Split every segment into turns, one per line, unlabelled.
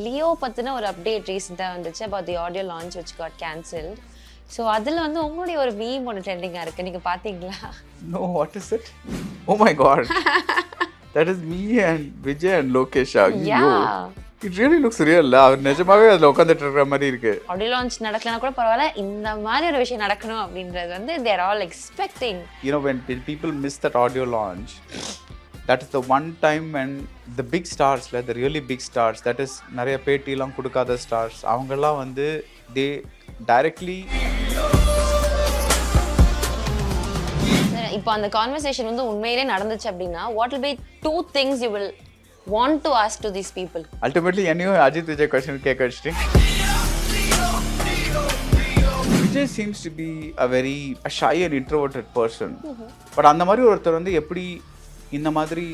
Leo பத்தின ஒரு update ரீசெண்டா வந்துச்சு about the audio launch which got cancelled. So அதில் வந்து உங்களுடைய ஒரு மீம் ஒன்று ட்ரெண்டிங்காக இருக்குது, நீங்கள் பார்த்தீங்களா?
No, what is it? Oh my god. That is me and Vijay and Lokesh. It really looks real. அவர் நிஜமாவே அதில் உட்காந்துட்டு இருக்கிற மாதிரி இருக்கு.
ஆடியோ லான்ச் நடக்கலனா கூட பரவாயில்ல, இந்த மாதிரி ஒரு விஷயம் நடக்கணும் அப்படின்றது வந்து they are all expecting.
You know, when people miss that audio launch, that is the one time when the big stars, like the really big stars, that is நிறைய பேட்டிலாம் கொடுக்காத stars, அவங்கெல்லாம் வந்து they directly
இப்போ அந்த conversation வந்து உண்மையிலே நடந்துச்சு அப்படின்னா what will be two things you will want to ask to these people?
Ultimately என்னையும் அஜித் விஜய் question கேட்க வச்சிட்டீங்க. Vijay seems to be a very shy and introverted person. But அந்த மாதிரி ஒருத்தர் வந்து எப்படி இந்த மாதிரி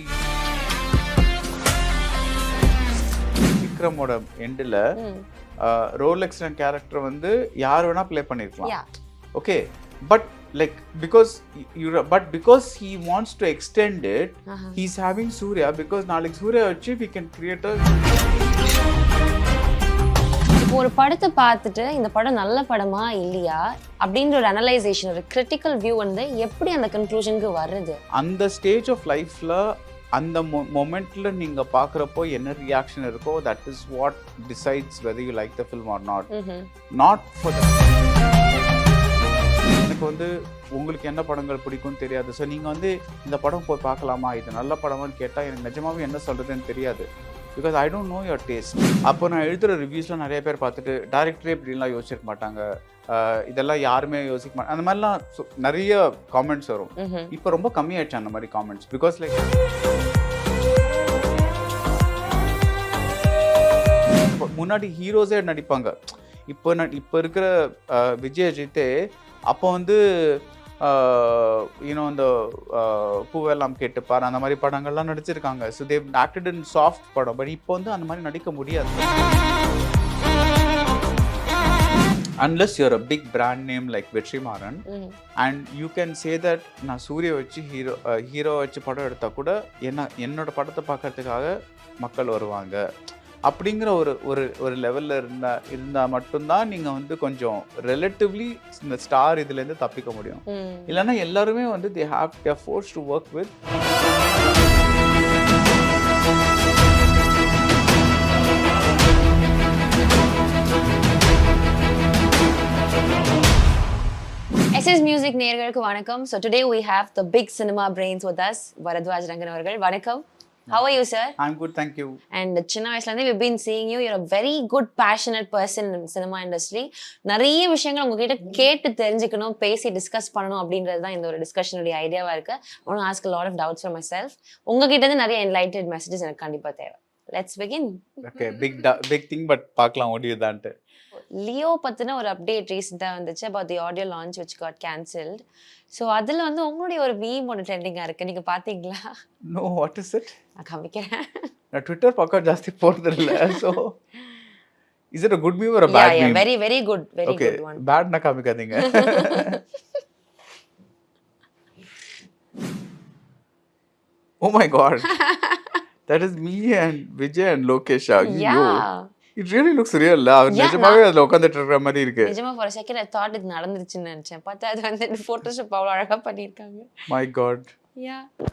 விக்ரமோட எண்டில் ரோலெக்ஸ் கேரக்டர் வந்து யார் வேணா ப்ளே பண்ணிருக்கலாம். Okay, but like because he wants to extend it, he's having Surya, because நாளைக்கு சூர்யா வச்சு we can create a
ஒரு படத்தை பார்த்துட்டு இந்த படம் நல்ல படமா இல்லையா அப்படின்ற ஒரு அனலைசேஷன், ஒரு கிரிட்டிக்கல் வியூ வந்து எப்படி அந்த கன்க்ளூஷனுக்கு வருது?
அந்த ஸ்டேஜ் ஆஃப் லைஃப்ல அந்த மொமெண்ட்ல நீங்க பாக்குறப்போ என்ன ரியாக்ஷன் இருக்கோ, that is what decides whether you like the film or not. Not for the எனக்கு வந்து உங்களுக்கு என்ன படங்கள் பிடிக்கும்னு தெரியாது. ஸோ நீங்கள் வந்து இந்த படம் போய் பார்க்கலாமா, இது நல்ல படமான்னு கேட்டால் எனக்கு நிஜமாவே என்ன சொல்கிறதுன்னு தெரியாது. Because I don't know your taste. அப்போ நான் எழுதுகிற ரிவ்யூஸ்லாம் நிறைய பேர் பார்த்துட்டு டேரக்டரே இப்படிலாம் யோசிச்சிருக்க மாட்டாங்க, இதெல்லாம் யாருமே யோசிக்க மாட்டாங்க, அந்த மாதிரிலாம் நிறைய காமெண்ட்ஸ் வரும். இப்போ ரொம்ப கம்மியாயிடுச்சு அந்த மாதிரி காமெண்ட்ஸ். பிகாஸ் லைக் முன்னாடி ஹீரோஸே நடிப்பாங்க. இப்போ இருக்கிற விஜய் அஜித்தே அப்போ வந்து யூனோ அந்த பூவெல்லாம் கேட்டுப்பார் அந்த மாதிரி படங்கள்லாம் நடிச்சிருக்காங்க. So they acted in soft படம். பட் இப்போ வந்து அந்த மாதிரி நடிக்க முடியாது. Unless you're a big brand name like Vetrimaaran, and you can say that நான் சூர்யா வச்சு ஹீரோ வச்சு படம் எடுத்தால் கூட என்னோட படத்தை பார்க்கறதுக்காக மக்கள் வருவாங்க அப்படிங்கிற ஒரு லெவலில் இருந்தால் மட்டும்தான் நீங்கள் வந்து கொஞ்சம் ரிலேட்டிவ்லி இந்த ஸ்டார் இதுலேருந்து தப்பிக்க முடியும். இல்லைன்னா எல்லாருமே வந்து they are forced to work with
SS Music நேயர்களுக்கு வணக்கம். So today we have the big cinema brains with us, Baradwaj Rangan அவர்கள். வணக்கம். How are you, sir?
I'm good, thank you.
And சின்ன வயசுல இருந்தே we've been seeing you. You're a very good passionate person in cinema industry. நிறைய விஷயங்கள் உங்ககிட்ட கேட்டு தெரிஞ்சுக்கணும், பேசி டிஸ்கஸ் பண்ணணும் அப்படின்றது தான் இந்த ஒரு டிஸ்கஷனுடைய ஐடியாவா இருக்கு. I want to ask a lot of doubts for myself. உங்ககிட்ட இருந்து நிறைய enlightened messages எனக்கு கண்டிப்பா தேவை. Let's begin.
Okay, big thing, but பார்க்கலாம் ஓடியதான்ட்டு.
லியோ பத்தின ஒரு அப்டேட் ரீசெண்டா வந்துச்சு about the audio launch which got cancelled. So அதில் வந்து உங்களுடைய ஒரு மீம் ஒன்று ட்ரெண்டிங்காக இருக்குது, நீங்கள் பார்த்தீங்களா?
No, what is it?
நான் காமிக்கிறேன்.
நான் ட்விட்டர் பக்கம் ஜாஸ்தி போகிறது இல்லை. So is it a good meme or a bad meme?
Very very good, very
okay,
good one.
Bad na காமிக்காதீங்க. Oh my god. That is me and Vijay and Lokesh. It really looks real. அவர் நிஜமாவே அதில் உட்காந்துட்டு இருக்கிற மாதிரி இருக்கு.
நிஜமா for a second I thought இது நடந்துருச்சுன்னு நினைச்சேன். பார்த்தா அது வந்து ஃபோட்டோஷாப் அவ்வளோ அழகா பண்ணியிருக்காங்க.
My god.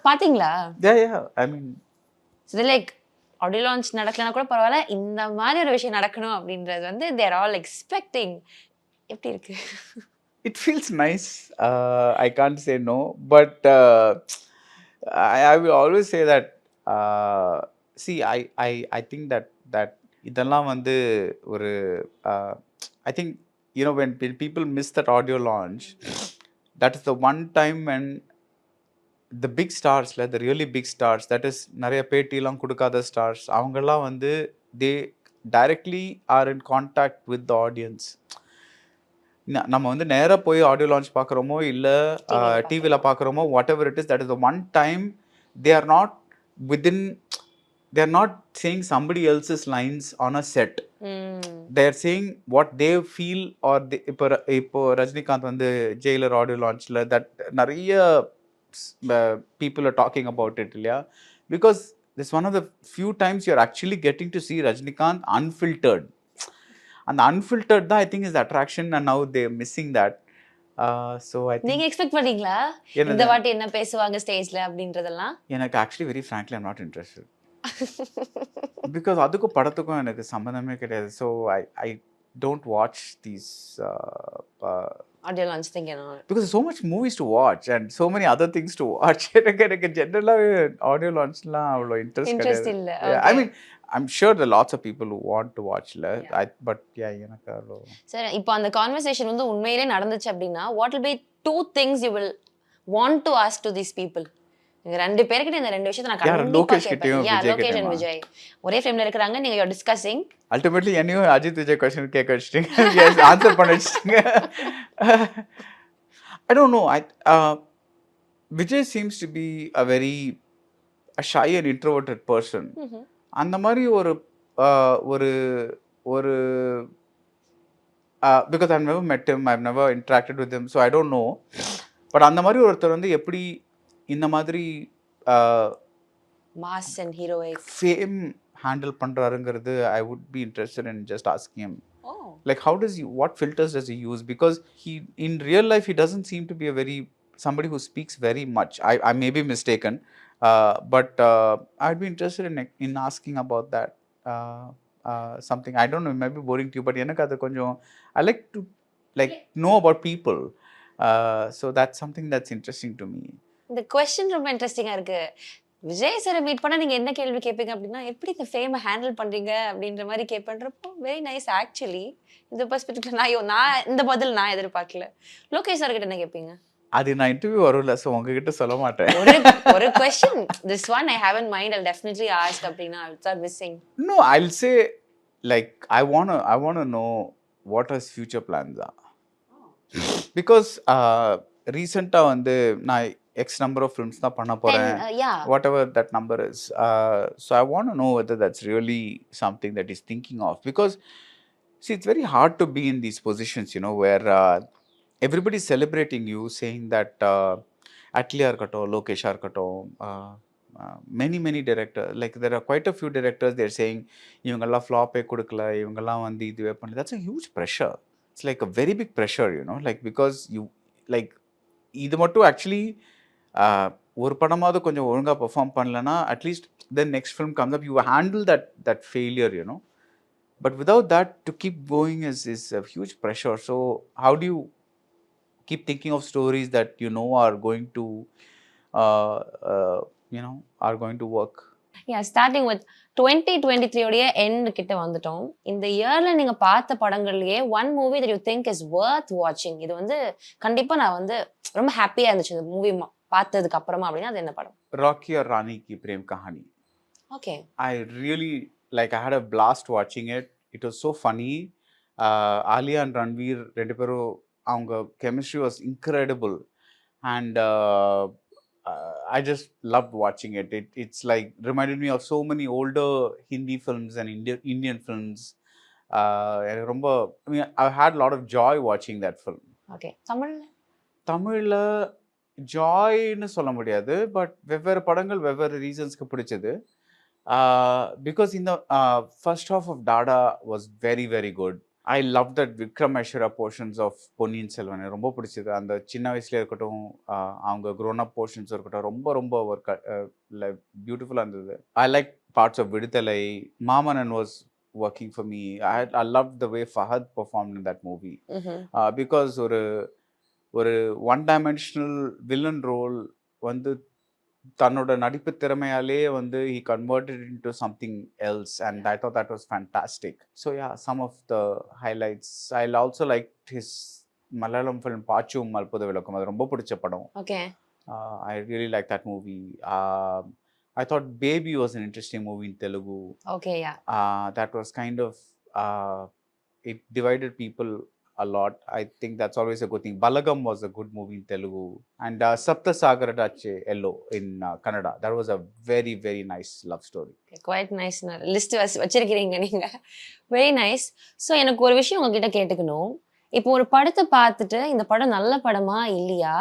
பாத்தீங்களா?
Yeah, I mean
so like audio launch நடக்கலனா கூட பரவாயில்ல, இந்த மாதிரி ஒரு விஷயம் நடக்கணும் அப்படின்றது வந்து they are all expecting. எப்படி இருக்கு?
It feels nice. I can't say no, but I will always say that see I think that இதெல்லாம் வந்து ஒரு I think you know when people miss that audio launch, that is the one time when the big stars, like the really big stars, that is நிறைய பேட்டிலாம் கொடுக்காத stars, அவங்கெல்லாம் வந்து they directly are in contact with the audience. நம்ம வந்து நேராக போய் audio launch பார்க்குறோமோ இல்லை டிவியில் பார்க்குறோமோ, whatever it is, that is the one time they are not saying somebody else's lines on a set. They are saying what they feel, or இப்போ ரஜினிகாந்த் வந்து ஜெயிலர் ஆடியோ லான்ச்சில் that நிறைய people are talking about it இல்லையா, because this is one of the few times you're actually getting to see Rajinikanth unfiltered. And the unfiltered that I think is the attraction, and now they're missing that. So I think
நீங்க expect பண்ணீங்களா இந்த வாட்டி என்ன பேசுவாங்க ஸ்டேஜ்ல அப்படின்றதெல்லாம்?
எனக்கு actually very frankly I'm not interested. Because அதுக்கும் படத்துக்கும் எனக்கு சம்பந்தமே கிடையாது. So I don't watch these
audio launch thing and all.
Because there's so much movies to watch and so many other things to watch. எனக்கு ஜெனரலா audio லான்ச்லாம் அவ்வளோ interest
இல்ல.
I mean, I'm sure there are lots of people who want to watch but yeah, எனக்கு அவ்வளோ.
சரி, இப்போ அந்த conversation வந்து உண்மையிலே நடந்துச்சு அப்படின்னா what will be 2 things you will want to ask to these people? நீங்க ரெண்டு பேர்கிட்ட இந்த ரெண்டு விஷயத்தை நான் கண்டிப்பா கேட்பேன். லோகேஷ் and விஜய் ஒரே ஃப்ரேம்ல இருக்காங்க, நீங்க you're discussing.
Ultimately என்னையும் அஜித் விஜய் क्वेश्चन கேட்க வச்சிட்டீங்க. Yes, ஆன்சர் பண்ண வச்சிட்டீங்க. I don't know. Vijay seems to be a shy and introverted person. அந்த மாதிரி ஒரு because I've never met him, I've never interacted with him, so I don't know. But அந்த மாதிரி ஒருத்தர் வந்து எப்படி இந்த மாதிரி
mass and heroic
fame handle பண்றாருங்கிறது I would be interested in just asking him.
Oh.
Like what filters does he use? Because he in real life he doesn't seem to be somebody who speaks very much. I may be mistaken, but I'd be interested in asking about that. Something I don't know, it might be boring to you, but எனக்கு அது கொஞ்சம் I like to know about people. So that's something that's interesting to me.
இந்த question ரொம்ப இன்ட்ரெஸ்டிங்கா இருக்கு. விஜய் சாரை meet பண்ணா நீங்க என்ன கேள்வி கேட்பீங்க அப்படின்னா, எப்படி இந்த ஃபேமை ஹேண்டில் பண்றீங்க அப்படின்ற மாதிரி கேட்பேன்றப்போ வெரி நைஸ். ஆக்சுவலி இந்த பெர்ஸ்பெக்டிவ்ல நான் இந்த பதில் நான் எதிர்பார்க்கல. லோகேஷ் சார் கிட்ட என்ன கேட்பீங்க?
அது நான் இன்டர்வியூ வரல, சோ உங்ககிட்ட சொல்ல மாட்டேன்.
ஒரு question this one I have in mind, I'll definitely ask அப்படினா I'll start missing.
No, I'll say like I want to know what his future plans are. Because recently வந்து நான் X number of films தான் பண்ண போறேன். Whatever that number is. So I want to know whether that's really something that he's thinking of. Because see, it's very hard to be in these positions, you know, where everybody's celebrating you, saying that Atliya irkato, Lokesh irkato, many directors, like there are quite a few directors, they're saying ivangalla flop e kudukala, ivangalla vandu iduve panna. That's a huge pressure. It's like a very big pressure, you know, like because you like இது மட்டும் actually ஒரு படமாவது கொஞ்சம் ஒழுங்கா perform பண்ணலன்னா at least then next film comes up you handle that failure, you know. But without that to keep going is a huge pressure. So how to you keep thinking of stories that you know are going to are going to work?
Yeah, starting with 2023 உடைய end கிட்ட வந்துட்டோம். இந்த இயர்ல நீங்க பார்த்த படங்கள்லயே one movie that you think is worth watching, இது வந்து கண்டிப்பா நான் வந்து ரொம்ப ஹாப்பியா இருந்துச்சு இந்த மூவி பார்த்ததுக்கு அப்புறமா அப்படின்னா அது என்ன படம்?
ராக்கி और ராணி की प्रेम कहानी.
Okay.
I really I had a blast watching it. It was so funny. Alia and Ranveer ரெண்டு பேரும் அவங்க chemistry was incredible, and I just loved watching it. It's like reminded me of so many older Hindi films and Indian films. I mean, I had a lot of joy watching that film.
Okay.
தமிழ்ல ஜாய்னு சொல்ல முடியாது, but வெவ்வேறு படங்கள் வெவ்வேறு ரீசன்ஸ்க்கு பிடிச்சது. Because in the first half of Dada was very very good. I love that Vikram Aishwarya portions of Ponniyin Selvan ரொம்ப பிடிச்சது. அந்த சின்ன வயசுல இருக்கட்டும், அவங்க grown up portions இருக்கட்டும், ரொம்ப ஒர்க் பியூட்டிஃபுல்லா இருந்தது. I like parts of விடுதலை. மாமன்னன் was working for me. I loved the way Fahad performed in that movie. Because ஒரு ஒன் டைமென்ஷனல் வில்லன் ரோல் வந்து தன்னோட நடிப்பு திறமையாலே வந்து he converted into something else, and I thought that was fantastic. So yeah, some of the highlights. I also liked his Malayalam film Paachum Malpudha Vilakkam. அது ரொம்ப பிடிச்ச படம்.
Okay.
I really liked that movie. I thought Baby was an interesting movie in Telugu.
Okay, yeah.
That was kind of it divided people a lot. I think that's always a good thing. Balagam was a good movie in Telugu, and Sapta Sagaradache Yellow in Kannada. That was a very very nice love story.
Okay, quite nice. List வச்சிருக்கீங்க நீங்க. Very nice. So எனக்கு ஒரு விஷயம் உங்ககிட்ட கேட்டுக்கணும். இப்போ ஒரு படத்தை பார்த்துட்டு இந்த படம் நல்ல படமா இல்லையா,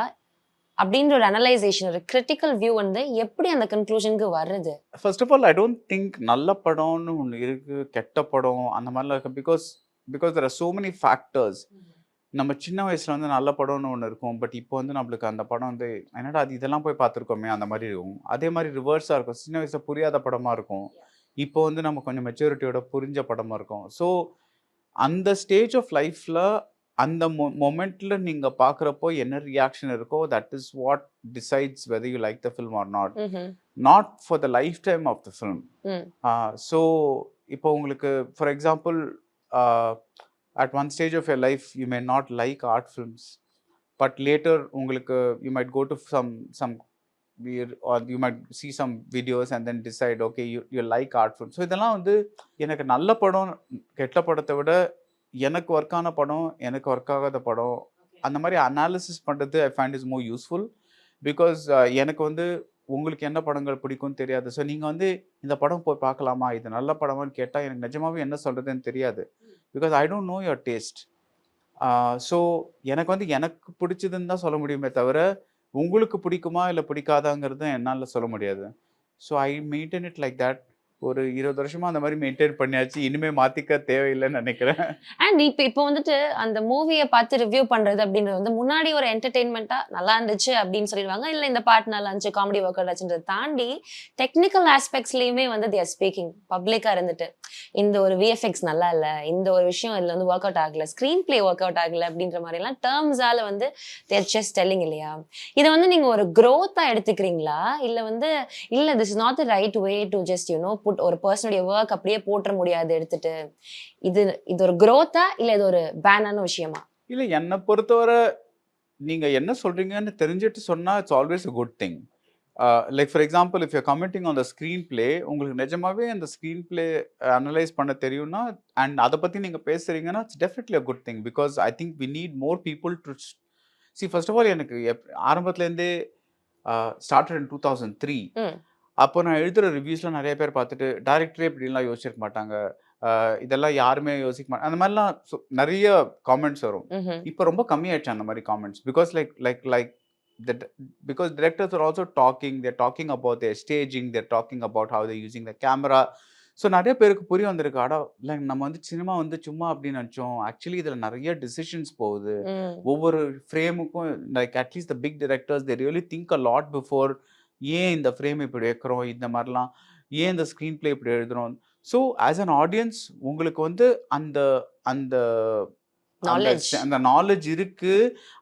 அப்படின்ற ஒரு அனலைசேஷன், ஒரு கிரிட்டிக்கல் வியூ வந்து எப்படி அந்த கன்க்ளூஷனுக்கு வருது?
First of all I don't think நல்ல படம்னு ஒன்று இருக்கு, கெட்ட படம் அந்த மாதிரிலாம் இருக்கு. Because there are so many factors. நம்ம சின்ன வயசுல வந்து நல்ல படம்னு ஒன்று இருக்கும். பட் இப்போ வந்து நம்மளுக்கு அந்த படம் வந்து என்னடா அது இதெல்லாம் போய் பார்த்துருக்கோமே அந்த மாதிரி இருக்கும். அதே மாதிரி ரிவர்ஸாக இருக்கும். சின்ன வயசுல புரியாத படமா இருக்கும். இப்போ வந்து நம்ம கொஞ்சம் மெச்சூரிட்டியோட புரிஞ்ச படமா இருக்கும். ஸோ அந்த ஸ்டேஜ் ஆஃப் லைஃப்ல அந்த மொமெண்ட்ல நீங்க பார்க்குறப்போ என்ன ரியாக்ஷன் இருக்கோ that is what decides whether you like the film or not. Not for the lifetime of the film. So இப்போ உங்களுக்கு for example at one stage of your life you may not like art films, but later உங்களுக்கு you might go to some weird or you might see some videos and then decide okay you like art films. So இதெல்லாம் வந்து எனக்கு நல்ல படம் கெட்ட படத்தை விட எனக்கு ஒர்க் ஆன படம் எனக்கு ஒர்க் ஆகாத படம் அந்த மாதிரி அனாலிசிஸ் பண்ணுறது I find is more useful. Because எனக்கு வந்து உங்களுக்கு என்ன படங்கள் பிடிக்கும்னு தெரியாது. ஸோ நீங்கள் வந்து இந்த படம் போய் பார்க்கலாமா, இது நல்ல படமான்னு கேட்டால் எனக்கு நிஜமாவே என்ன சொல்கிறதுன்னு தெரியாது. Because I don't know your taste. So எனக்கு வந்து எனக்கு பிடிச்சதுன்னு தான் சொல்ல முடியுமே தவிர உங்களுக்கு பிடிக்குமா இல்லை பிடிக்காதாங்கிறது என்னால் சொல்ல முடியாது. So I maintain it like that. ஒரு 20 வருஷமா அந்த மாதிரி மெயின்டைன் பண்ணியாச்சு. இனிமே மாத்திக்க தேவையில்லைன்னு நினைக்கிறேன்.
அண்ட் இப்போ வந்துட்டு அந்த மூவியை பார்த்து ரிவ்யூ பண்றது அப்படின்றது வந்து முன்னாடி ஒரு என்டர்டெயின்மெண்ட்டா நல்லா இருந்துச்சு அப்படின்னு சொல்லிடுவாங்க, இல்லை இந்த பாட்டு நல்லா இருந்துச்சு, காமெடி ஒர்க் அவுட் ஆச்சுன்றதை தாண்டி டெக்னிக்கல் ஆஸ்பெக்ட்ஸ்லயுமே வந்து தேர் ஸ்பீக்கிங் பப்ளிக்கா இருந்துட்டு இந்த ஒரு விஎஃப்எக்ஸ் நல்லா இல்லை, இந்த ஒரு விஷயம் இதுல வந்து ஒர்க் அவுட் ஆகல, ஸ்க்ரீன் பிளே ஒர்க் அவுட் ஆகல அப்படின்ற மாதிரி எல்லாம் டேர்ம்ஸால வந்து தேர் ஜஸ்ட் டெல்லிங் இல்லையா? இதை வந்து நீங்க ஒரு growth-ஆ எடுத்துக்கிறீங்களா, இல்லை வந்து இல்லை this is not the right way to just you know put ஒரு பர்சனுடைய ஒர்க் அப்படியே போட்டுற முடியாது எடுத்துட்டு, இது ஒரு growth-ஆ இல்லை இது ஒரு பேனான விஷயமா?
இல்லை, என்னை பொறுத்தவரை நீங்க என்ன சொல்றீங்கன்னு தெரிஞ்சுட்டு சொன்னா it's always a good thing. Like for example if you commenting on the screen play, உங்களுக்கு நிஜமாவே அந்த ஸ்க்ரீன் பிளே அனலைஸ் பண்ண தெரியும்னா அண்ட் அதை பற்றி நீங்கள் பேசுகிறீங்கன்னா it's definitely a good thing. Because I think we need more people to see. First of all எனக்கு ஆரம்பத்துலேருந்தே ஸ்டார்டட் இன் 2003. அப்போ நான் எழுதுகிற ரிவ்யூஸ்லாம் நிறைய பேர் பார்த்துட்டு டைரக்டரே இப்படிலாம் யோசிச்சிருக்க மாட்டாங்க, இதெல்லாம் யாருமே யோசிக்க மாட்டாங்க, அந்த மாதிரிலாம் நிறைய காமெண்ட்ஸ் வரும். இப்போ ரொம்ப கம்மியாயிடுச்சு அந்த மாதிரி comments. Because like because directors are also they're talking about their staging, they're talking about how they're using the camera. So நிறைய பேருக்கு புரிய வந்திருக்கு, ஆடா இல்லை நம்ம வந்து சினிமா வந்து சும்மா அப்படின்னு நினச்சோம், ஆக்சுவலி இதில் நிறைய டிசிஷன்ஸ் போகுது. ஒவ்வொரு ஃப்ரேமுக்கும் like at least the big directors they really think a lot before. ஏன் இந்த ஃப்ரேம் இப்படி வைக்கிறோம், இந்த மாதிரிலாம் ஏன் இந்த ஸ்க்ரீன் பிளே இப்படி எழுதுறோம். ஸோ ஆஸ் அன் ஆடியன்ஸ் உங்களுக்கு வந்து அந்த அந்த அந்த நாலேஜ் இருக்கு,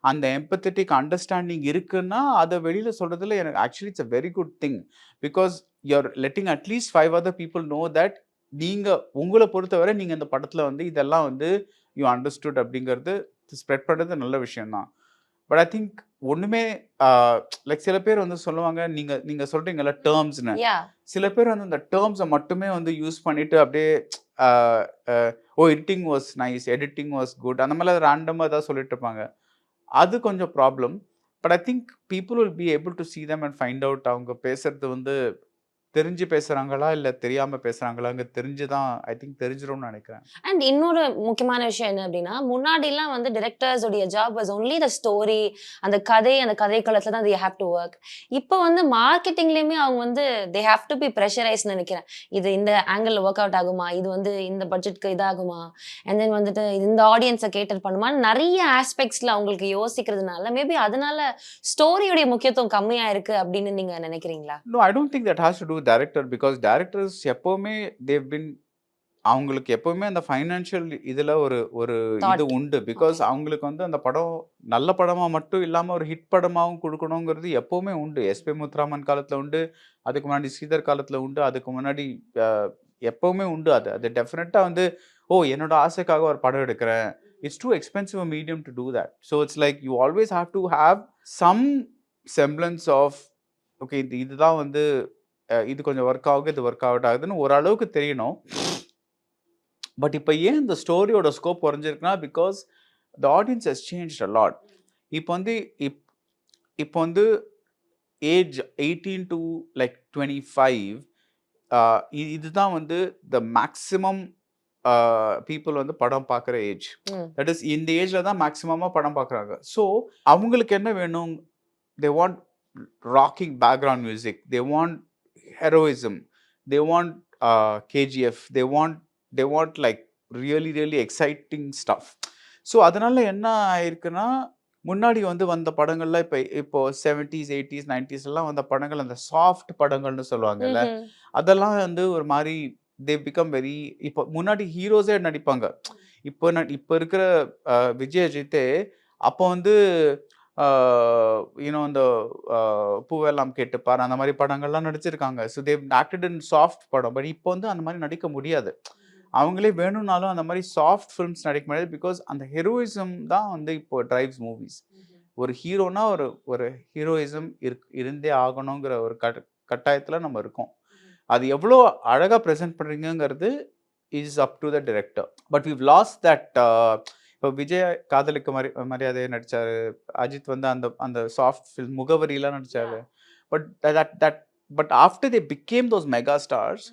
அந்த எம்பத்தட்டிக் அண்டர்ஸ்டாண்டிங் இருக்குன்னா அதை வெளியில சொல்றதுல எனக்கு actually it's a very good thing. Because you're letting at least 5 other people know that நீங்க உங்களை பொறுத்தவரை நீங்க இந்த படத்துல வந்து இதெல்லாம் வந்து யூ அண்டர்ஸ்டுட் அப்படிங்கிறது ஸ்ப்ரெட் பண்றது நல்ல விஷயம் தான். பட் ஐ திங்க் ஒண்ணுமே லைக் சில பேர் வந்து சொல்லுவாங்க, நீங்க சொல்றீங்கல்ல டேர்ம்ஸ்னு, சில பேர் வந்து அந்த டேர்ம்ஸை மட்டுமே வந்து யூஸ் பண்ணிட்டு அப்படியே editing was nice, editing was good, அந்த மாதிரி ரேண்டமாக ஏதாவது சொல்லிட்டு இருப்பாங்க. அது கொஞ்சம் problem. But I think people will be able to see them and find out அவங்க பேசுறது வந்து தெரிஞ்சு பேசுறாங்களா இல்லை தெரியாம பேசுறாங்களாங்க தெரிஞ்சுதான் ஐ திங்க் தெரிஞ்சிடும்னு நினைக்கிறேன்.
அண்ட் இன்னொரு முக்கியமான விஷயம் என்ன அப்படின்னா, முன்னாடிலாம் வந்து டிரெக்டர்ஸ் உடைய job was only the story, அந்த கதை களத்துல தான் they have to work. இப்போ வந்து மார்க்கெட்டிங்லயுமே அவங்க வந்து they have to be pressurized நினைக்கிறேன். இது இந்த ஆங்கிள் ஒர்க் அவுட் ஆகுமா, இது வந்து இந்த பட்ஜெட்க்கு இதாகுமா, அண்ட் தென் வந்துட்டு இந்த ஆடியன்ஸை கேட்டர் பண்ணுமா, நிறைய ஆஸ்பெக்ட்ஸ்ல அவங்களுக்கு யோசிக்கிறதுனால மேபி அதனால ஸ்டோரியுடைய முக்கியத்துவம் கம்மியா இருக்கு அப்படின்னு நீங்க நினைக்கிறீங்களா?
No, I don't think that has to do with director, because directors எப்பவுமே they've been அவங்களுக்கு எப்பவுமே அந்த ஃபைனான்ஷியல் இதில் ஒரு இது உண்டு. பிகாஸ் அவங்களுக்கு வந்து அந்த படம் நல்ல படமாக மட்டும் இல்லாமல் ஒரு ஹிட் படமாகவும் கொடுக்கணுங்கிறது எப்பவுமே உண்டு. எஸ்பி முத்துராமன் காலத்தில் உண்டு, அதுக்கு முன்னாடி ஸ்ரீதர் காலத்தில் உண்டு, அதுக்கு முன்னாடி எப்பவுமே உண்டு. அது டெஃபினட்டாக வந்து என்னோட ஆசைக்காக ஒரு படம் எடுக்கிறேன், it's too expensive a medium to do that. So it's like you always have to have some semblance of okay இதுதான் வந்து இது கொஞ்சம் ஒர்க் ஆகுது, இது ஒர்க் அவுட் ஆகுதுன்னு ஓரளவுக்கு தெரியணும். பட் இப்போ ஏன் இந்த ஸ்டோரியோட ஸ்கோப் குறைஞ்சிருக்குன்னா because the audience has changed a lot. இப்போ வந்து ஏஜ் 18 to like 25 இதுதான் வந்து த மேக்ஸிமம் பீப்புள் வந்து படம் பார்க்குற ஏஜ். தட் இஸ் இந்த ஏஜ்ல தான் மேக்ஸிமமாக படம் பார்க்குறாங்க. ஸோ அவங்களுக்கு என்ன வேணும், they want rocking background music, they want heroism, they want KGF, they want like really really exciting stuff. So அதனால என்ன ஆயிருக்குன்னா, முன்னாடி வந்து வந்த படங்கள்ல இப்போ 70s 80s 90s எல்லாம் வந்த படங்கள் அந்த சாஃப்ட் படங்கள்னு சொல்லுவாங்கல்ல, அதெல்லாம் வந்து ஒரு மாதிரி they become very, இப்போ முன்னாடி ஹீரோஸே நடிப்பாங்க. இப்போ இருக்கிற விஜய் அஜித்தே அப்போ வந்து இந்த பூவெல்லாம் கேட்டுப்பார் அந்த மாதிரி படங்கள்லாம் நடிச்சிருக்காங்க. So they acted in soft படம். பட் இப்போ வந்து அந்த மாதிரி நடிக்க முடியாது. அவங்களே வேணும்னாலும் அந்த மாதிரி சாஃப்ட் ஃபிலிம்ஸ் நடிக்க முடியாது. பிகாஸ் அந்த ஹீரோயிசம் தான் வந்து இப்போ டிரைவ்ஸ் மூவிஸ். ஒரு ஹீரோனா ஒரு ஹீரோயிசம் இருந்தே ஆகணுங்கிற ஒரு கட்டாயத்தில் நம்ம இருக்கோம். அது எவ்வளோ அழகாக ப்ரெசென்ட் பண்ணுறீங்கிறது is up to the director. But we've lost that. இப்போ விஜய் காதலுக்கு மரியாதை நடிச்சாரு, அஜித் வந்து அந்த சாஃப்ட் ஃபில்ம் முகவரிலாம் நடிச்சாரு. But after they became those mega stars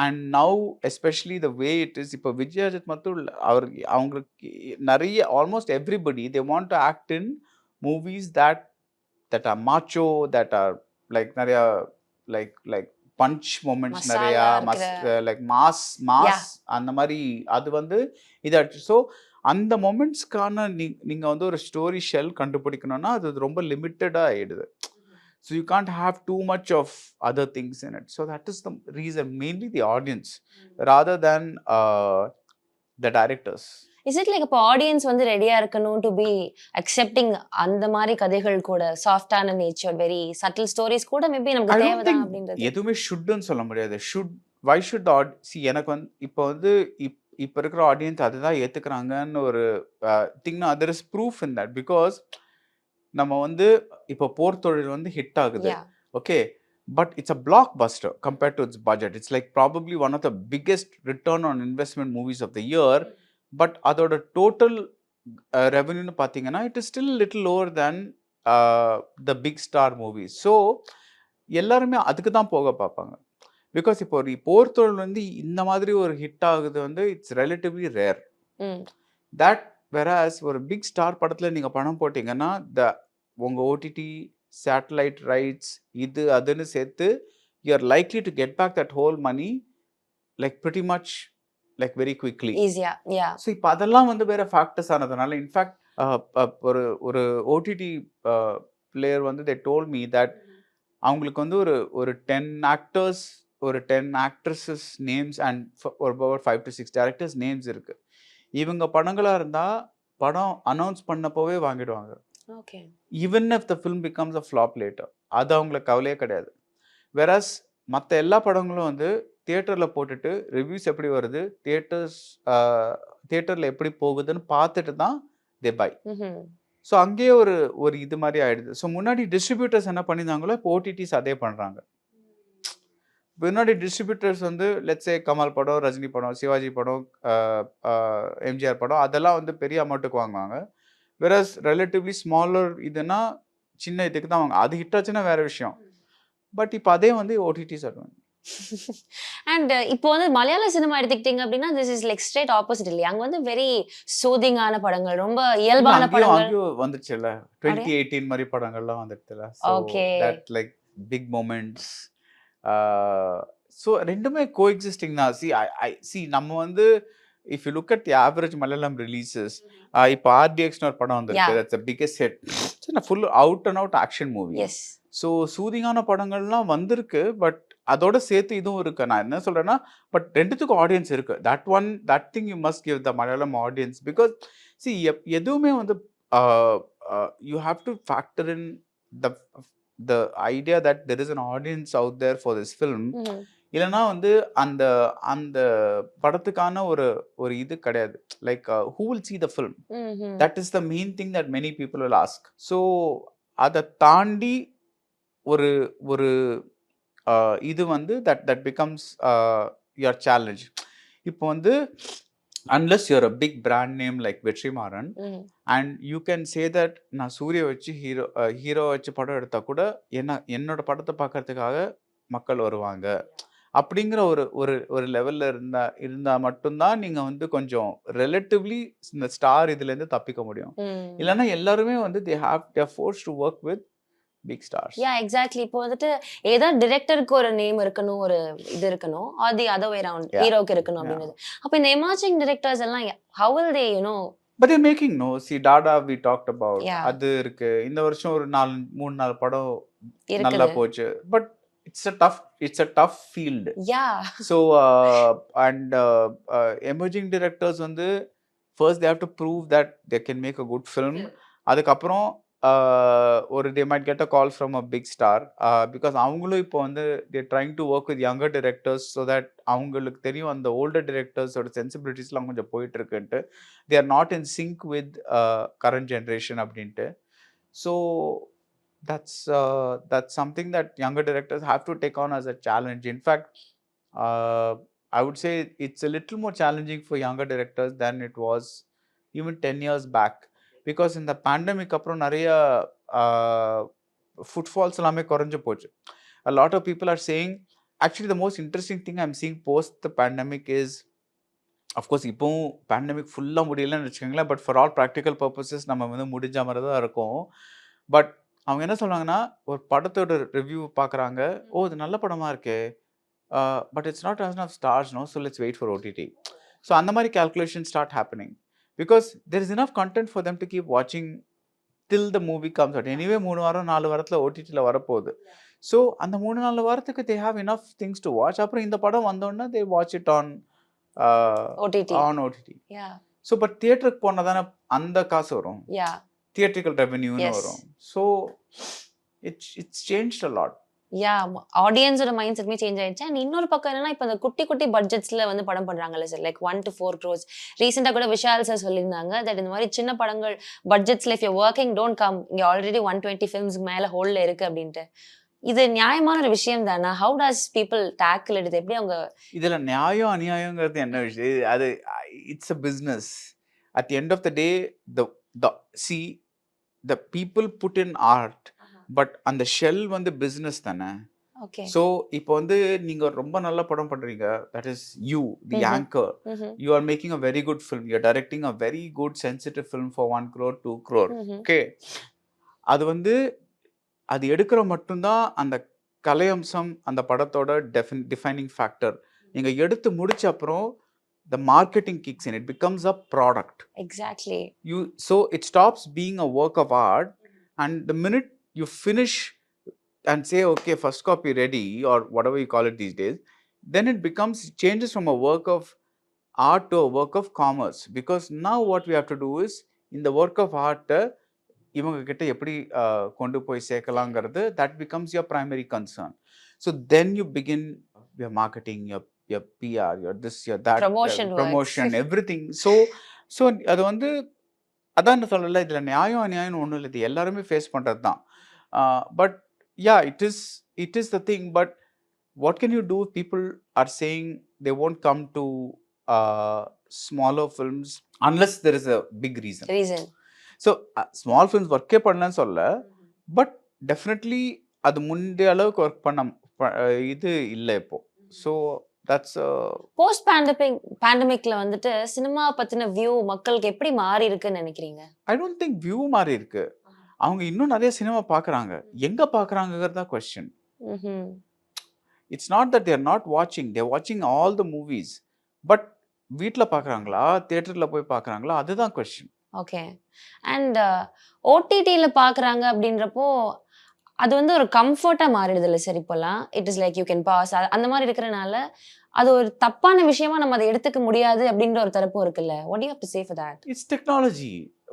and now especially the way it is, இப்போ விஜய் அஜித் மட்டும் அவங்களுக்கு நிறைய almost everybody they want to act in movies that are macho, that are like நிறையா லைக் பஞ்ச் மொமெண்ட்ஸ் நிறையா like mass அந்த மாதிரி அது வந்து இதாச்சு. ஸோ அந்த மொமெண்ட்ஸ்க்கான நீங்கள் வந்து ஒரு ஸ்டோரி ஷெல் கண்டுபிடிக்கணும்னா அது ரொம்ப லிமிட்டடாக ஆகிடுது. So you can't have too much of other things in it. So that is the reason, mainly the audience rather than the directors.
Is it like இப்போ ஆடியன்ஸ் வந்து ரெடியா இருக்கணும் டு பி அக்செப்டிங் அந்த மாதிரி கதைகள் கூட, சாஃப்டான நேச்சர், வெரி சட்டில் ஸ்டோரிஸ் கூட மேபி நமக்கு தேவைதான் அப்படின்றது?
எதுவுமே ஷுட்னு சொல்ல முடியாது. வை ஷுட் எனக்கு வந்து இப்போ வந்து இப்போ இருக்கிற ஆடியன்ஸ் அதுதான் ஏற்றுக்கிறாங்கன்னு ஒரு திங்னா other is proof in that. Because நம்ம வந்து இப்போ போர் தொழில் வந்து ஹிட் ஆகுது, okay, but it's a blockbuster compared to its budget. It's like probably one of the biggest return on investment movies of the year. But அதோட total ரெவன்யூன்னு பார்த்தீங்கன்னா it is still little lower than the big star movies. So எல்லாருமே அதுக்கு தான் போக பார்ப்பாங்க. Because இப்போ ஒரு போர் தொழில் வந்து இந்த மாதிரி ஒரு ஹிட் ஆகுது வந்து இட்ஸ் ரெலேட்டிவ்லி ரேர். தட் வெராஸ் ஒரு பிக் ஸ்டார் படத்தில் நீங்கள் பணம் போட்டிங்கன்னா உங்கள் ஓடிடி சேட்டலைட் ரைட்ஸ் இது அதுன்னு சேர்த்து you are likely to get back that whole money like pretty much like very quickly. So இப்போ அதெல்லாம் வந்து வேற ஃபேக்டர்ஸ் ஆனதுனால, இன்ஃபேக்ட் ஒரு ஓடிடி பிளேயர் வந்து தே டோல்ட் மீ தட் அவங்களுக்கு வந்து ஒரு 10 ஆக்டர்ஸ் ஒரு 10 ஆக்ட்ரஸஸ் நேம்ஸ் அண்ட் ஒரு 5 to 6 டேரக்டர்ஸ் நேம்ஸ் இருக்கு. இவங்க படங்களாக இருந்தால் படம் அனௌன்ஸ் பண்ணப்போவே வாங்கிடுவாங்க. Even if the film becomes a flop later, அது அவங்களுக்கு கவலையே கிடையாது. வெராஸ் மற்ற எல்லா படங்களும் வந்து தியேட்டரில் போட்டுட்டு ரிவ்யூஸ் எப்படி வருது, தியேட்டரில் எப்படி போகுதுன்னு பார்த்துட்டு தான் தே பை. ஸோ அங்கேயே ஒரு இது மாதிரி ஆயிடுது. ஸோ முன்னாடி டிஸ்ட்ரிபியூட்டர்ஸ் என்ன பண்ணியிருந்தாங்களோ இப்போ ஓடிடிஸ் அதே பண்ணுறாங்க. முன்னாடி டிஸ்ட்ரிபியூட்டர்ஸ் வந்து லெட்ஸே கமல் படம், ரஜினி படம், சிவாஜி படம், எம்ஜிஆர் படம் அதெல்லாம் வந்து பெரிய அமௌண்ட்டுக்கு வாங்குவாங்க. வெரஸ் ரிலேட்டிவ்லி ஸ்மாலர் இதுனா சின்ன இதுக்கு தான் வாங்க. அது ஹிட் ஆச்சுன்னா வேற விஷயம். பட் இப்போ அதே வந்து ஓடிடிஸ் ஆடுவாங்க.
அண்ட் இப்போ வந்து மலையாள சினிமா எடுத்துக்கிட்டீங்க அப்படின்னா this is like straight opposite இல்லையா? அங்க வந்து வெரி சூதிங்கான படங்கள், ரொம்ப இயல்பான படங்கள்
அங்கேயும் வந்துச்சுல்ல. 2018 மாதிரி படங்கள்லாம் வந்துடுதுல. So that like big moments. So ரெண்டுமே கோஎக்ஸிஸ்டிங் தான். சி நம்ம வந்து if you look at the average Malayalam releases, இப்போ RDXன்னு ஒரு படம் வந்திருக்கு, that's the biggest hit. Full out and out action movie. So சூதிங்கான படங்கள்லாம் வந்திருக்கு, பட் அதோட சேர்த்து இதுவும் இருக்கு. நான் என்ன சொல்றேன்னா, பட் ரெண்டுத்துக்கும் ஆடியன்ஸ் இருக்கு. That thing you must give the Malayalam audience. Because see எதுவுமே வந்து you have to factor in the idea that there is an audience out there for this film. இல்லைன்னா வந்து அந்த படத்துக்கான ஒரு இது கிடையாது. Like who will see the film? That is the main thing that many people will ask. So அதை தாண்டி ஒரு இது வந்து that becomes your challenge. இப்போ வந்து unless you're a big brand name like Vetrimaran, and you can say that நான் சூரிய வச்சு ஹீரோ வச்சு படம் எடுத்தா கூட என்னோட படத்தை பார்க்கறதுக்காக மக்கள் வருவாங்க அப்படிங்கிற ஒரு லெவல்ல இருந்தா மட்டும்தான் நீங்க வந்து கொஞ்சம் ரிலேட்டிவ்லி இந்த ஸ்டார் இதுல இருந்து தப்பிக்க முடியும். இல்லைன்னா எல்லாருமே வந்து they are forced to work with big stars.
Yeah, exactly. இப்போ வந்துட்டு ஏதோ டிரெக்டருக்கு ஒரு நேம் இருக்கணும், ஒரு இது இருக்கணும், or the other way around, ஹீரோக்கு இருக்கணும் அப்படிங்கிறது. அப்ப இந்த எமர்ஜிங் டிரெக்டர்ஸ் எல்லாம் how will they, you know?
But they're making, no, see, Dada we talked about, அது இருக்கு. இந்த வருஷம் ஒரு 3-4 படம் நல்லா போச்சு. But it's a tough field.
Yeah.
So and emerging directors வந்து first they have to prove that they can make a good film. அதுக்கப்புறம் ஒரு they might get a call from a big star because அவங்களும் இப்போ வந்து they're trying to work with younger directors so that அவங்களுக்கு தெரியும் அந்த older directors ஓட sensibilities-லாம் கொஞ்சம் போயிட்டு இருக்குன்ட்டு they are not in sync with current generation அப்படின்ட்டு. So that's something that younger directors have to take on as a challenge. In fact, I would say it's a little more challenging for younger directors than it was even 10 years back. Because in the pandemic, அப்புறம் நிறைய footfalls எல்லாமே குறைஞ்சு போச்சு. A lot of people are saying, actually the most interesting thing I'm seeing post the pandemic is, of course, இப்போ pandemic ஃபுல்லாக முடியலன்னு வச்சுக்கோங்களேன், but for all practical purposes நம்ம வந்து முடிஞ்ச மாதிரி தான் இருக்கும். பட் அவங்க என்ன சொல்லுவாங்கன்னா, ஒரு படத்தோட ரிவ்யூ பார்க்குறாங்க, ஓ இது நல்ல படமாக இருக்கே, but it's not enough stars, no, so let's wait for OTT. So அந்த மாதிரி calculations start happening because there is enough content for them to keep watching till the movie comes out. Anyway 3 வாரம் 4 வாரத்தில் OTTல வரப்போகுது. So அந்த 3-4 வாரத்துக்கு they have enough things to watch. அப்புறம் இந்த படம் வந்தோடனே they watch it on OTT.
Yeah.
So but தியேட்டருக்கு போனால் தானே அந்த காசு வரும்.
Yeah.
Theatrical revenue வரும். So it's changed a lot.
Yeah, ஆடியன்ஸோட மைண்ட் செட்மே சேஞ்ச் ஆயிடுச்சு. அண்ட் இன்னொரு பக்கம் என்னன்னா, இப்போ இந்த குட்டி குட்டி பட்ஜெட்ஸ்ல வந்து படம் பண்றாங்கல்ல சார், லைக் 1 to 4 crores. ரீசெண்டா கூட விஷால் சார் சொல்லியிருந்தாங்க தட் இந்த மாதிரி சின்ன படங்கள் பட்ஜெட்ஸ்ல if you working don't come, இங்க ஆல்ரெடி 120 ஃபிலிம்ஸ் மேல ஹோல்ல இருக்கு அப்படின்ட்டு. இது நியாயமான ஒரு விஷயம் தானே? How does people tackle it? எப்படி அவங்க
இதுல நியாயம் அநியாயங்கிறது என்ன விஷயம்? அது it's a business. At the end of the day, the people put in art, but அந்த ஷெல் வந்து பிசினஸ் தானே.
ஓகே.
ஸோ இப்போ வந்து நீங்க ரொம்ப நல்ல படம் பண்றீங்க, that is you the anchor, you are making a very good film, you are directing a very good sensitive film for 1 crore 2 crore. Okay, அது வந்து அது எடுக்கிற மட்டும்தான் அந்த கலையம்சம் அந்த படத்தோட டிஃபைனிங் ஃபேக்டர். நீங்க எடுத்து முடிச்ச அப்புறம் the marketing kicks in, it becomes a product.
Exactly.
So it stops being a work of art, and the minute you finish and say okay, first copy ready or whatever you call it these days, then it changes from a work of art to a work of commerce. Because now what we have to do is, in the work of art இவங்க கிட்ட எப்படி கொண்டு போய் சேர்க்கலாங்கிறது, that becomes your primary concern. So then you begin your marketing, your PR, your this, your that, promotion everything. So அது வந்து அதான் சொல்லல, இதுல நியாயம் அநியாயம் ஒன்றும் இல்லை, இது எல்லாருமே ஃபேஸ் பண்றது தான். But yeah, it is the thing. But what can you do if people are saying they won't come to smaller films unless there is a big reason. So small films workே பண்ணலன்னு சொல்ல, but definitely அது முந்தைய அளவுக்கு work பண்ண இது இல்லை இப்போ. So that's
post பேண்டமிக்ல வந்துட்டு சினிமா பத்தின வியூ மக்களுக்கு எப்படி மாறி இருக்குன்னு நினைக்கிறீங்க?
ஐ டோன்ட் திங்க் வியூ மாறி இருக்கு. அவங்க இன்னும் நிறைய சினிமா பார்க்குறாங்க, எங்க பார்க்குறாங்கிறது தான் question. It's not that there not வாட்சிங், தேர் வாட்சிங் ஆல் த மூவிஸ், பட் வீட்டில் பார்க்குறாங்களா தியேட்டரில் போய் பார்க்குறாங்களா, அதுதான் கொஸ்டின்.
ஓகே. அண்ட் ஓடிடியில் பார்க்குறாங்க அப்படின்றப்போ அது வந்து ஒரு கம்ஃபர்ட்டாக மாறிடுது இல்லை சார் இப்போல்லாம்? It is like you can pass, அந்த மாதிரி இருக்கிறனால அது ஒரு தப்பான விஷயமா நம்ம அதை எடுத்துக்க முடியாது அப்படின்ற ஒரு தரப்பும் இருக்குல்ல. What you have to say for that?
It's technology,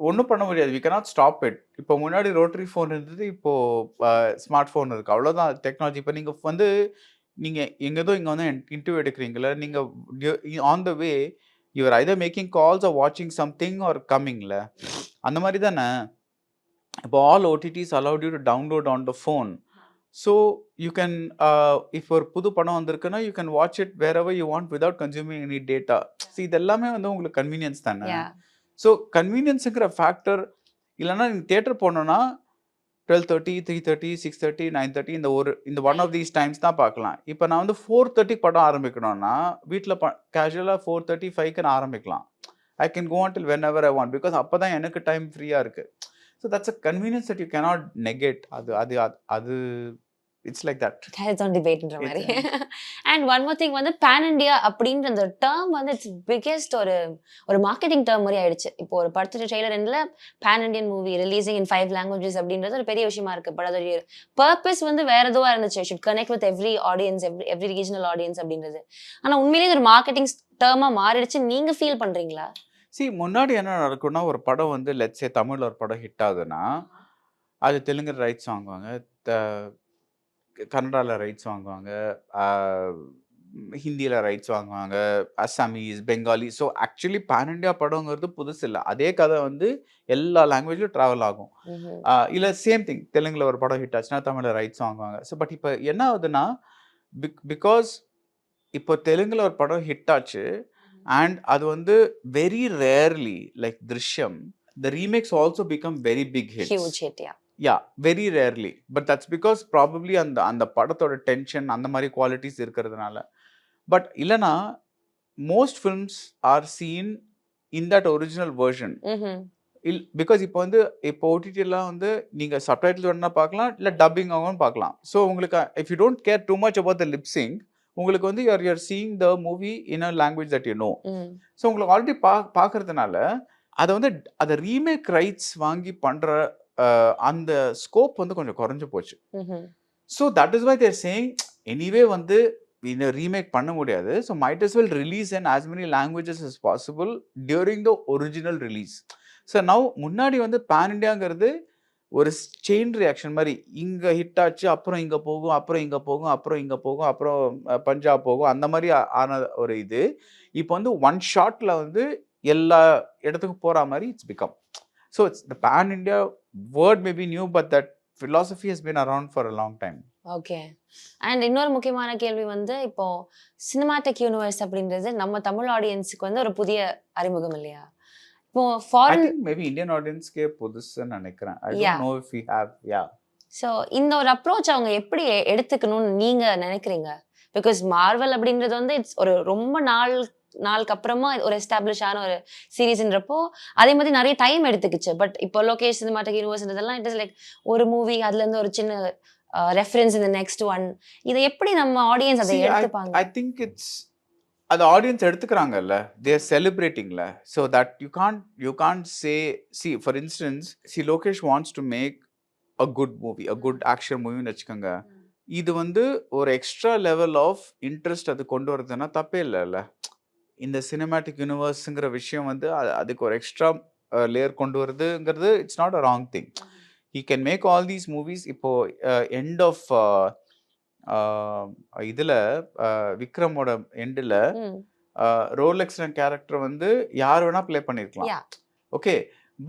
ஒன்றும் பண்ண முடியாது. We cannot stop it. இப்போ முன்னாடி ரோட்டரி ஃபோன் இருந்தது, இப்போ ஸ்மார்ட் ஃபோன் இருக்குது, அவ்வளோதான் டெக்னாலஜி. இப்போ நீங்கள் வந்து நீங்கள் எங்கேதோ இங்கே வந்து இன்டர்வியூ எடுக்கிறீங்களா, நீங்கள் on the way you're either making calls or வாட்சிங் சம்திங் ஆர் கம்மிங்ல, அந்த மாதிரி தானே. இப்போ all OTTs allowed you to download on the phone. So you can இப்போ ஒரு புது படம் வந்திருக்குன்னா you can watch it wherever you want without consuming any data. So இது எல்லாமே வந்து உங்களுக்கு கன்வீனியன்ஸ் தானே. ஸோ கன்வீனியன்ஸுங்கிற ஃபேக்டர் இல்லைன்னா நீங்கள் தியேட்டர் போனோன்னா 12:30, 3:30, 6:30, 9:30 இந்த ஒன் ஆஃப் தீஸ் டைம்ஸ் தான் பார்க்கலாம். இப்போ நான் வந்து 4:30 படம் ஆரம்பிக்கணும்னா வீட்டில் கேஷுவலாக 4:30, 5க்கு நான் ஆரம்பிக்கலாம். I can go until whenever I want, because அப்போ தான் எனக்கு டைம் ஃப்ரீயாக இருக்குது. So that's a convenience that you cannot negate. அது it's like that.
Has on debate ன்ற மாதிரி. And one more thing வந்து pan India அப்படின்ற அந்த term வந்து it's biggest ஒரு marketing term மாதிரி ஆயிடுச்சு. இப்போ ஒரு படத்தோட ட்ரெய்லர் எண்ட்ல pan Indian movie releasing in 5 languages அப்படின்றது ஒரு பெரிய விஷயமா இருக்கு. பட் அதோட purpose வந்து வேற எதுவா இருந்துச்சு. Should connect with every audience, every regional audience அப்படின்றது. ஆனா உண்மையிலேயே ஒரு marketing term-ஆ மாறிடுச்சு. நீங்க ஃபீல் பண்றீங்களா?
See, முன்னாடி என்ன நடக்கும்னா ஒரு படம் வந்து let's say தமிழ்ல ஒரு படம் ஹிட் ஆகுதுன்னா அது தெலுங்கு ரைட்ஸ் வாங்குவாங்க, கன்னடாவில் ரைட்ஸ் வாங்குவாங்க, ஹிந்தியில் ரைட்ஸ் வாங்குவாங்க, Assamese, Bengali. So actually pan India படங்கிறது புதுசு இல்லை. அதே கதை வந்து எல்லா லாங்குவேஜ்லையும் ட்ராவல் ஆகும். இல்லை சேம் திங் தெலுங்கில் ஒரு படம் ஹிட் ஆச்சுன்னா தமிழில் ரைட்ஸ் வாங்குவாங்க. ஸோ பட் இப்போ என்ன ஆகுதுன்னா பிகாஸ் இப்போ தெலுங்கில் ஒரு படம் ஹிட் ஆச்சு அண்ட் அது வந்து very rarely like Drishyam the remakes also become very big hits.
Huge hit, yeah.
Yeah, very rarely. But that's because probably அந்த படத்தோட டென்ஷன் அந்த மாதிரி குவாலிட்டிஸ் இருக்கிறதுனால. பட் இல்லைனா most films are seen in that original version. Because இப்போ ஓடிடிலாம் வந்து நீங்க subtitle வேணா பார்க்கலாம், இல்லை டப்பிங் ஆகும் பார்க்கலாம். ஸோ உங்களுக்கு if you don't care too much about the lip sync, உங்களுக்கு வந்து you're seeing the movie in a language that you know. So உங்களுக்கு ஆல்ரெடி பார்க்கறதுனால அதை வந்து அதை ரீமேக் ரைட்ஸ் வாங்கி பண்ற அந்த ஸ்கோப் வந்து கொஞ்சம் குறைஞ்சு போச்சு. So that is why they're saying anyway வந்து இந்த ரீமேக் பண்ண முடியாது. So might as well release in as many languages is possible during the original release. So now முன்னாடி வந்து பேன் இண்டியாங்கிறது ஒரு செயின் ரியாக்ஷன் மாதிரி, இங்கே ஹிட் ஆச்சு அப்புறம் இங்கே போகும், அப்புறம் இங்கே போகும், அப்புறம் இங்கே போகும், அப்புறம் பஞ்சாப் போகும், அந்த மாதிரி ஆன ஒரு இது. இப்போ வந்து ஒன் ஷாட்டில் வந்து எல்லா இடத்துக்கும் போகிற மாதிரி it's become. So it's the pan India word may be new but that philosophy has been around for a long time.
Okay. And இன்னொரு முக்கியமான கேள்வி வந்து இப்போ சினிமாட்டிக் யூனிவர்ஸ் அப்படின்றது நம்ம தமிழ் ஆடியன்ஸுக்கு வந்து ஒரு புதிய அறிமுகம் இல்லையா? இப்போ foreign
I think maybe Indian audience-க்கே புதுசுன்னு நினைக்கிறேன். I don't know if we have, yeah.
So இந்த ஒரு அப்ரோச் அவங்க எப்படி எடுத்துக்கணும்னு நீங்க நினைக்கிறீங்க? பிகாஸ் மார்வல் அப்படின்றது வந்து இட்ஸ் ஒரு ரொம்ப நாளுக்கு அப்புறமா ஒரு எஸ்டாப்ளிஷ் ஆன ஒரு சீரீஸ்ன்றப்போ அதே மாதிரி நிறைய டைம் எடுத்துக்கிச்சு. பட் இப்போ லோகேஷ் சினிமாட்டிக் யூனிவர்ஸ்ன்றதெல்லாம் இட் இஸ் லைக் ஒரு மூவி, அதுல இருந்து ஒரு சின்ன ரெஃபரன்ஸ் இந்த நெக்ஸ்ட் ஒன். இதை எப்படி நம்ம ஆடியன்ஸ் அதை எடுத்துப்பாங்க?
I think it's அது ஆடியன்ஸ் எடுத்துக்கிறாங்கல்ல, they are celebratingல. So that you can't say, see for instance, Lokesh wants to make a good movie, a good action movie வச்சுக்கோங்க. இது வந்து ஒரு எக்ஸ்ட்ரா லெவல் ஆஃப் இன்ட்ரெஸ்ட் அது கொண்டு வரதுன்னா தப்பே இல்லைல்ல. இந்த சினிமாட்டிக் யூனிவர்ஸுங்கிற விஷயம் வந்து அதுக்கு ஒரு எக்ஸ்ட்ரா லேயர் கொண்டு வருதுங்கிறது it's not a wrong thing. He can make all these movies. இப்போ எண்ட் ஆஃப் இதில் விக்ரமோட எண்டில் ரோலெக்ஸ் கேரக்டர் வந்து யார் வேணா பிளே பண்ணியிருக்கலாம். Okay,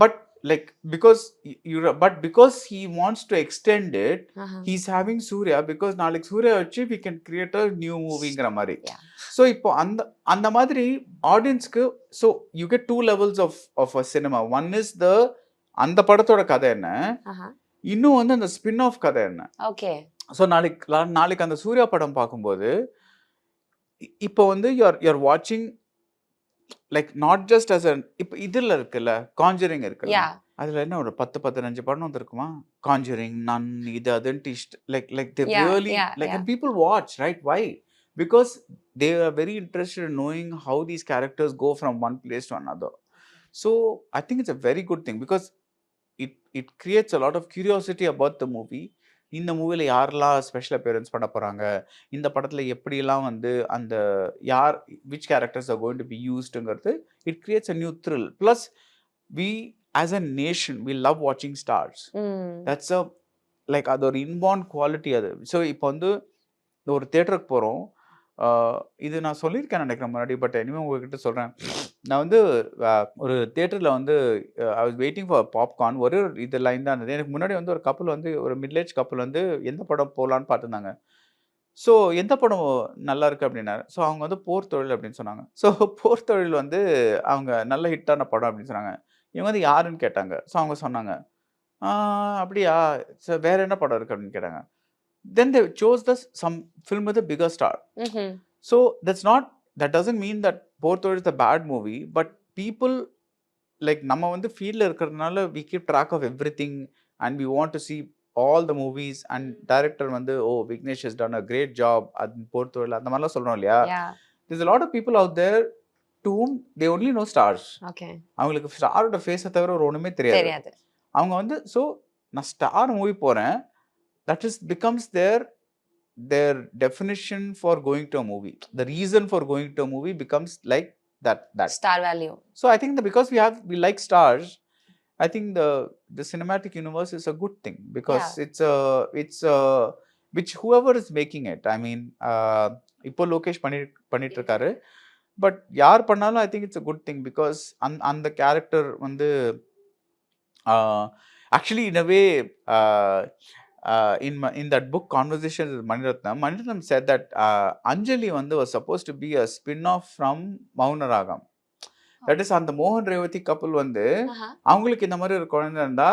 but like because he wants to extend it, he's having Surya, because நாளைக்கு சூர்யா வச்சு we can create a new movieங்கிற மாதிரி. ஸோ இப்போ அந்த மாதிரி ஆடியன்ஸ்க்கு, so you get two levels of a cinema. One is அந்த படத்தோட கதை என்ன, இன்னும் வந்து அந்த ஸ்பின் ஆஃப் கதை என்ன.
ஓகே.
ஸோ நாளைக்கு அந்த சூர்யா படம் பார்க்கும்போது இப்போ வந்து யூஆர் வாட்சிங் லைக் நாட் ஜஸ்ட் அஸ் இப்போ இதில் இருக்குல்ல கான்ஜரிங் இருக்குல்ல, அதில் என்ன ஒரு 10-15 படம் வந்துருக்குமா, கான்ஜரிங், நன், இது அதுன்ட்டு like they really like and people watch, right? Why? Because they are very interested in knowing how these characters go from one place to another. So I think it's a very good thing because it creates a lot of curiosity about the movie. இந்த மூவியில் யாரெல்லாம் special appearance பண்ண போகிறாங்க, இந்த படத்தில் எப்படிலாம் வந்து அந்த யார் which characters are going to be யூஸ்டுங்கிறது, it creates a new thrill. Plus we as a nation we love வாட்சிங் ஸ்டார்ஸ். தட்ஸ் அ லைக் அது ஒரு இன்பார்ன் குவாலிட்டி அது. ஸோ இப்போ வந்து ஒரு தேட்டருக்கு போகிறோம், இது நான் சொல்லியிருக்கேன் நினைக்கிறேன் முன்னாடி, பட் இனிமேல் உங்ககிட்ட சொல்கிறேன். நான் வந்து ஒரு தேட்டரில் வந்து I was waiting for popcorn. ஒரே ஒரு இது லைன் தான் இருந்தது. எனக்கு முன்னாடி வந்து ஒரு கப்பல் வந்து ஒரு மிடில் ஏஜ் கப்பல் வந்து எந்த படம் போகலான்னு பார்த்துருந்தாங்க. ஸோ எந்த படம் நல்லா இருக்குது அப்படின்னாரு. ஸோ அவங்க வந்து போர் தொழில் அப்படின்னு சொன்னாங்க. ஸோ போர் தொழில் வந்து அவங்க நல்ல ஹிட்டான படம் அப்படின்னு சொன்னாங்க. இவங்க வந்து யாருன்னு கேட்டாங்க. ஸோ அவங்க சொன்னாங்க, அப்படியா, ஸோ வேறு என்ன படம் இருக்குது அப்படின்னு கேட்டாங்க. Then they chose some film with a bigger star. So that doesn't mean that Porthoid is a bad movie, but people like நம்ம வந்து ஃபீல்டில் இருக்கிறதுனால we keep track of every thing and we want to see all the movies and director வந்து oh Vignesh has done a great job அது பொறுத்தவரை அந்த மாதிரிலாம் சொல்கிறோம் இல்லையா. There's a lot of people out there to whom they only know stars.
Okay.
அவங்களுக்கு ஸ்டாரோட ஃபேஸை தவிர ஒரு ஒன்றுமே தெரியாது. அவங்க வந்து ஸோ நான் ஸ்டார் மூவி போகிறேன், that is becomes their definition for going to a movie. The reason for going to a movie becomes like that
star value.
So I think that because we like stars, I think the cinematic universe is a good thing because it's which whoever is making it, I mean இப்போ லோகேஷ் பண்ணிட்டு இருக்காரு, but யார் பண்ணாலும் I think it's a good thing because அந்த character வந்து actually in a way in that book Conversations with Manirathnam said that Anjali வந்து was supposed to be a spin-off from Maunaragam. That is அந்த மோகன் ரேவதி கப்பல் வந்து அவங்களுக்கு இந்த மாதிரி ஒரு குழந்தை இருந்தா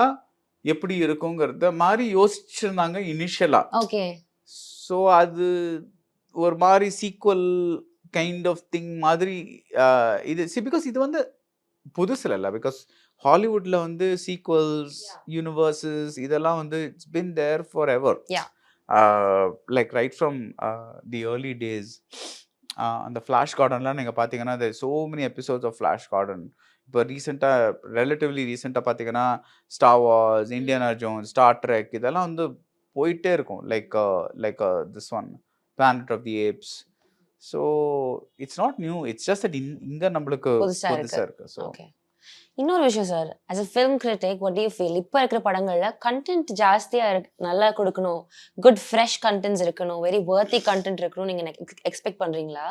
எப்படி இருக்குங்கிறத மாதிரி யோசிச்சிருந்தாங்க இனிஷியலா.
ஓகே.
ஸோ அது ஒரு மாதிரி சீக்வல் கைண்ட் ஆஃப் திங் மாதிரி இது பிகாஸ் இது வந்து புதுசுல இல்லை, பிகாஸ் ஹாலிவுட்ல வந்து சீக்வல்ஸ் யூனிவர்சஸ் இதெல்லாம் வந்து it's been there forever, like right from the early days. அந்த ஃப்ளாஷ் கார்டன்லாம் நீங்கள் பார்த்தீங்கன்னா there so many episodes of Flash Gordon. இப்போ ரிலேட்டிவ்லி ரீசெண்டாக பார்த்தீங்கன்னா Star Wars, Indiana Jones, Star Trek இதெல்லாம் வந்து போயிட்டே இருக்கும், like this one Planet of the Apes. So it's not new, it's just that இங்க நம்மளுக்கு புதுசா இருக்கு. So
okay. இன்னொரு விஷயம் sir, as a film critic what do you feel? இப்போ இருக்கிற படங்கள்ல கண்டென்ட் ஜாஸ்தியா நல்லா கொடுக்கணும், குட் ஃப்ரெஷ் கண்டென்ட்ஸ் இருக்கணும், வெரி வர்த்தி கண்டென்ட் இருக்கணும் நீங்க எக்ஸ்பெக்ட் பண்றீங்களா?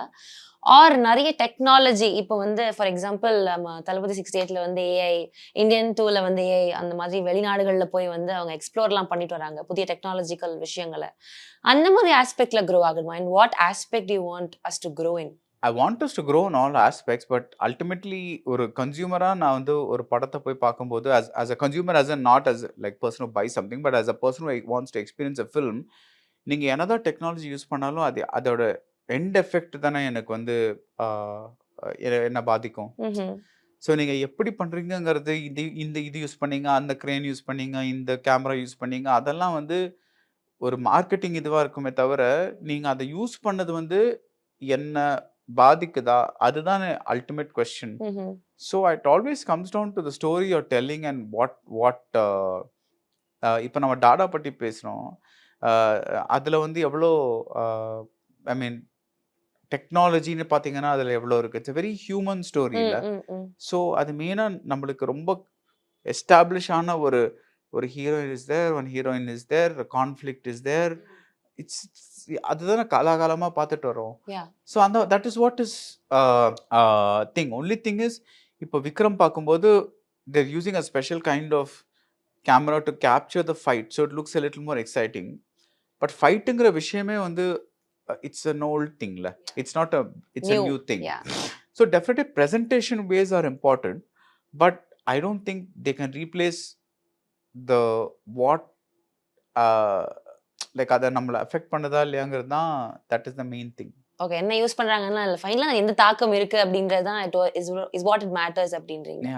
ஆர் நிறைய டெக்னாலஜி இப்போ வந்து ஃபார் எக்ஸாம்பிள் நம்ம தளபதி 68ல வந்து ஏஐ, இந்தியன் 2ல வந்து ஏஐ, அந்த மாதிரி வெளிநாடுகளில் போய் வந்து அவங்க எக்ஸ்ப்ளோர்லாம் பண்ணிட்டு வராங்க புதிய டெக்னாலஜிக்கல் விஷயங்களை, அந்த மாதிரி ஆஸ்பெக்ட்ல க்ரோ ஆகுமா? And what aspect you want us to grow in?
I want us to grow in all aspects, but ultimately ஒரு கன்சியூமராக நான் வந்து ஒரு படத்தை போய் பார்க்கும்போது as a consumer, as a not as like person who buys something, but as a person who wants to experience a film, நீங்கள் என்னதான் technology use பண்ணாலும் அதோட எண்ட் எஃபெக்ட் தானே எனக்கு வந்து என்ன பாதிக்கும். ஸோ நீங்கள் எப்படி பண்ணுறீங்கிறது, இது யூஸ் பண்ணீங்க, அந்த க்ரேன் யூஸ் பண்ணீங்க, இந்த கேமரா யூஸ் பண்ணீங்க, அதெல்லாம் வந்து ஒரு மார்க்கெட்டிங் இதுவாக இருக்குமே தவிர நீங்கள் அதை யூஸ் பண்ணது வந்து என்ன பாதிக்குதா, அதுதான் ultimate question. So it always comes down to the story you're telling and what இப்போ நம்ம டாடா பற்றி பேசுகிறோம், அதில் வந்து எவ்வளோ ஐ மீன் டெக்னாலஜின்னு பார்த்தீங்கன்னா அதில் எவ்வளோ இருக்குது. இட்ஸ் வெரி ஹியூமன் ஸ்டோரி இல்லை. ஸோ அது மெயினாக நம்மளுக்கு ரொம்ப எஸ்டாப்ளிஷ் ஆன ஒரு heroine is there, one heroine is there, conflict is there. It's அதுதானே காலாகாலமாக பார்த்துட்டு வரோம். So that is what is thing. Only thing is இப்போ விக்ரம் பார்க்கும்போது there using a special kind of camera to capture the fight, so it லுக்ஸ் a little more exciting. பட் ஃபைட்டுங்கிற விஷயமே வந்து it's an old thing la, it's not it's a new thing. So definitely presentation ways are important, but I don't think they can replace the what like அதை நம்மளை affect பண்ணதா இல்லையாங்கிறது தான், that is the main thing.
Okay, என்ன use பண்றாங்கன்னா ஃபைனலா எந்த தாக்கம் இருக்கு அப்படின்றது தான் இஸ் வாட் இட் மேட்டர்ஸ் அப்படின்றீங்க.